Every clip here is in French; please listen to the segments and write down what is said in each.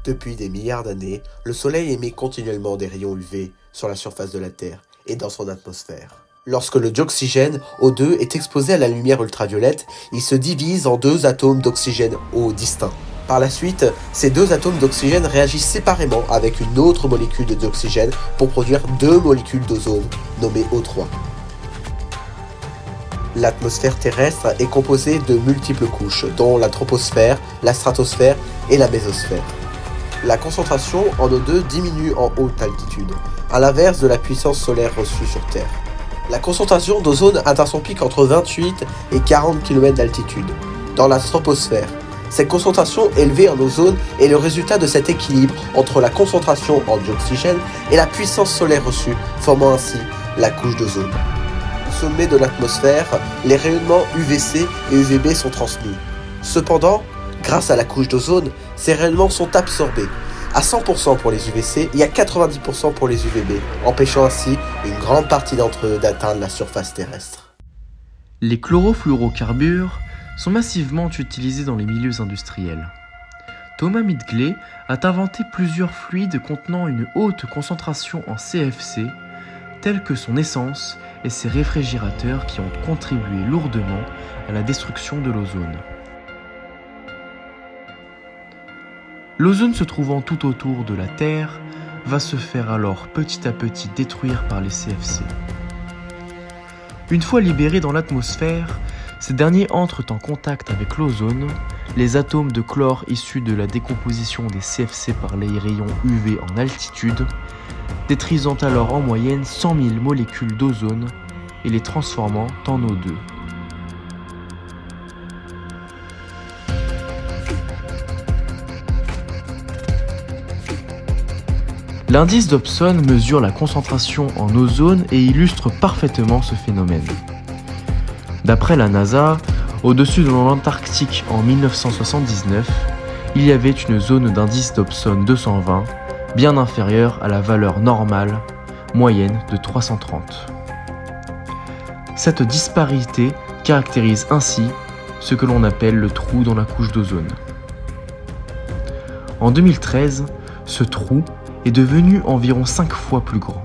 Depuis des milliards d'années, le Soleil émet continuellement des rayons UV sur la surface de la Terre et dans son atmosphère. Lorsque le dioxygène O2 est exposé à la lumière ultraviolette, il se divise en deux atomes d'oxygène O distincts. Par la suite, ces deux atomes d'oxygène réagissent séparément avec une autre molécule de dioxygène pour produire deux molécules d'ozone, nommées O3. L'atmosphère terrestre est composée de multiples couches, dont la troposphère, la stratosphère et la mésosphère. La concentration en O2 diminue en haute altitude, à l'inverse de la puissance solaire reçue sur Terre. La concentration d'ozone atteint son pic entre 28 et 40 km d'altitude, dans la troposphère. Cette concentration élevée en ozone est le résultat de cet équilibre entre la concentration en dioxygène et la puissance solaire reçue, formant ainsi la couche d'ozone. Au sommet de l'atmosphère, les rayonnements UVC et UVB sont transmis. Cependant, grâce à la couche d'ozone, ces rayonnements sont absorbés, à 100% pour les UVC et à 90% pour les UVB, empêchant ainsi une grande partie d'entre eux d'atteindre la surface terrestre. Les chlorofluorocarbures sont massivement utilisés dans les milieux industriels. Thomas Midgley a inventé plusieurs fluides contenant une haute concentration en CFC, tels que son essence et ses réfrigérateurs qui ont contribué lourdement à la destruction de l'ozone. L'ozone se trouvant tout autour de la Terre va se faire alors petit à petit détruire par les CFC. Une fois libérés dans l'atmosphère, ces derniers entrent en contact avec l'ozone, les atomes de chlore issus de la décomposition des CFC par les rayons UV en altitude, détruisant alors en moyenne 100 000 molécules d'ozone et les transformant en O2. L'indice Dobson mesure la concentration en ozone et illustre parfaitement ce phénomène. D'après la NASA, au-dessus de l'Antarctique en 1979, il y avait une zone d'indice Dobson 220, bien inférieure à la valeur normale moyenne de 330. Cette disparité caractérise ainsi ce que l'on appelle le trou dans la couche d'ozone. En 2013, ce trou est devenu environ 5 fois plus grand.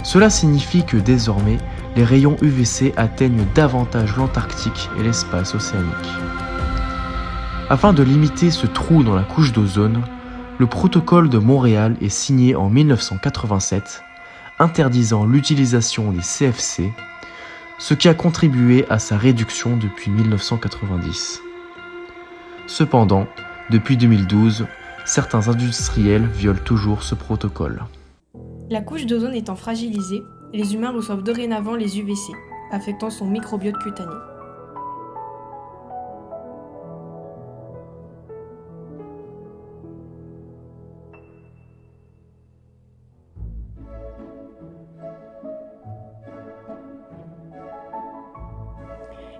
Cela signifie que désormais, les rayons UVC atteignent davantage l'Antarctique et l'espace océanique. Afin de limiter ce trou dans la couche d'ozone, le protocole de Montréal est signé en 1987, interdisant l'utilisation des CFC, ce qui a contribué à sa réduction depuis 1990. Cependant, depuis 2012, certains industriels violent toujours ce protocole. La couche d'ozone étant fragilisée, les humains reçoivent dorénavant les UVC, affectant son microbiote cutané.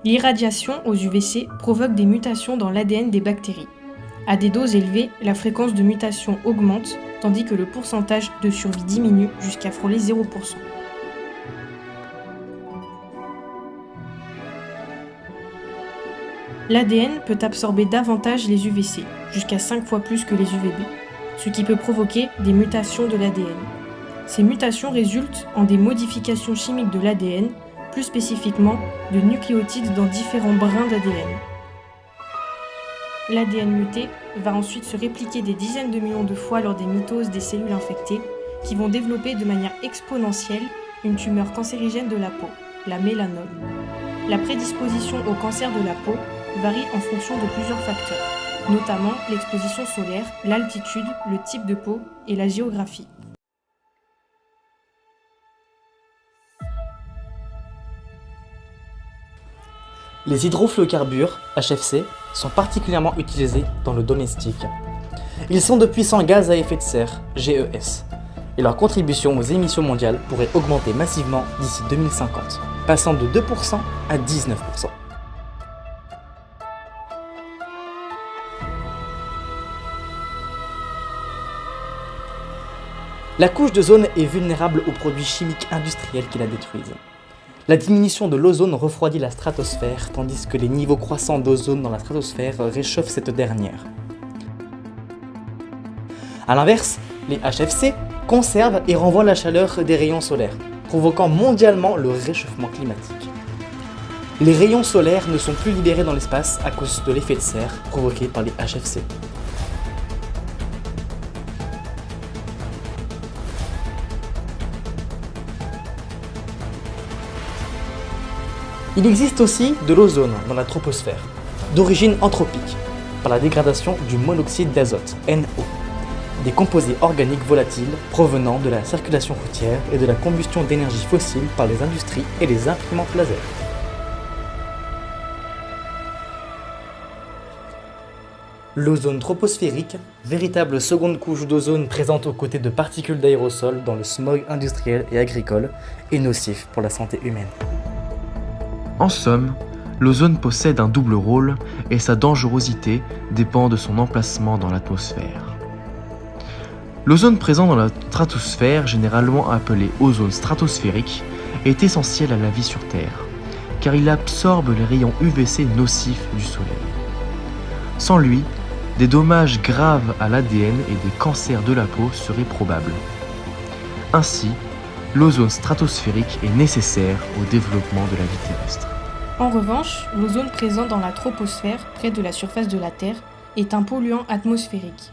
L'irradiation aux UVC provoque des mutations dans l'ADN des bactéries. À des doses élevées, la fréquence de mutation augmente, tandis que le pourcentage de survie diminue jusqu'à frôler 0%. L'ADN peut absorber davantage les UVC, jusqu'à 5 fois plus que les UVB, ce qui peut provoquer des mutations de l'ADN. Ces mutations résultent en des modifications chimiques de l'ADN, plus spécifiquement de nucléotides dans différents brins d'ADN. L'ADN muté va ensuite se répliquer des dizaines de millions de fois lors des mitoses des cellules infectées, qui vont développer de manière exponentielle une tumeur cancérigène de la peau, la mélanome. La prédisposition au cancer de la peau varie en fonction de plusieurs facteurs, notamment l'exposition solaire, l'altitude, le type de peau et la géographie. Les hydrofluorocarbures, HFC, sont particulièrement utilisés dans le domestique. Ils sont de puissants gaz à effet de serre, GES, et leur contribution aux émissions mondiales pourrait augmenter massivement d'ici 2050, passant de 2% à 19%. La couche d'ozone est vulnérable aux produits chimiques industriels qui la détruisent. La diminution de l'ozone refroidit la stratosphère, tandis que les niveaux croissants d'ozone dans la stratosphère réchauffent cette dernière. A l'inverse, les HFC conservent et renvoient la chaleur des rayons solaires, provoquant mondialement le réchauffement climatique. Les rayons solaires ne sont plus libérés dans l'espace à cause de l'effet de serre provoqué par les HFC. Il existe aussi de l'ozone dans la troposphère, d'origine anthropique, par la dégradation du monoxyde d'azote, NO, des composés organiques volatiles provenant de la circulation routière et de la combustion d'énergie fossile par les industries et les imprimantes laser. L'ozone troposphérique, véritable seconde couche d'ozone présente aux côtés de particules d'aérosol dans le smog industriel et agricole, est nocif pour la santé humaine. En somme, l'ozone possède un double rôle et sa dangerosité dépend de son emplacement dans l'atmosphère. L'ozone présent dans la stratosphère, généralement appelé ozone stratosphérique, est essentiel à la vie sur Terre, car il absorbe les rayons UVC nocifs du Soleil. Sans lui, des dommages graves à l'ADN et des cancers de la peau seraient probables. Ainsi, l'ozone stratosphérique est nécessaire au développement de la vie terrestre. En revanche, l'ozone présent dans la troposphère, près de la surface de la Terre, est un polluant atmosphérique.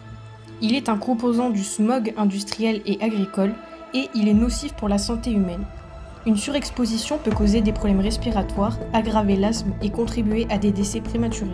Il est un composant du smog industriel et agricole et il est nocif pour la santé humaine. Une surexposition peut causer des problèmes respiratoires, aggraver l'asthme et contribuer à des décès prématurés.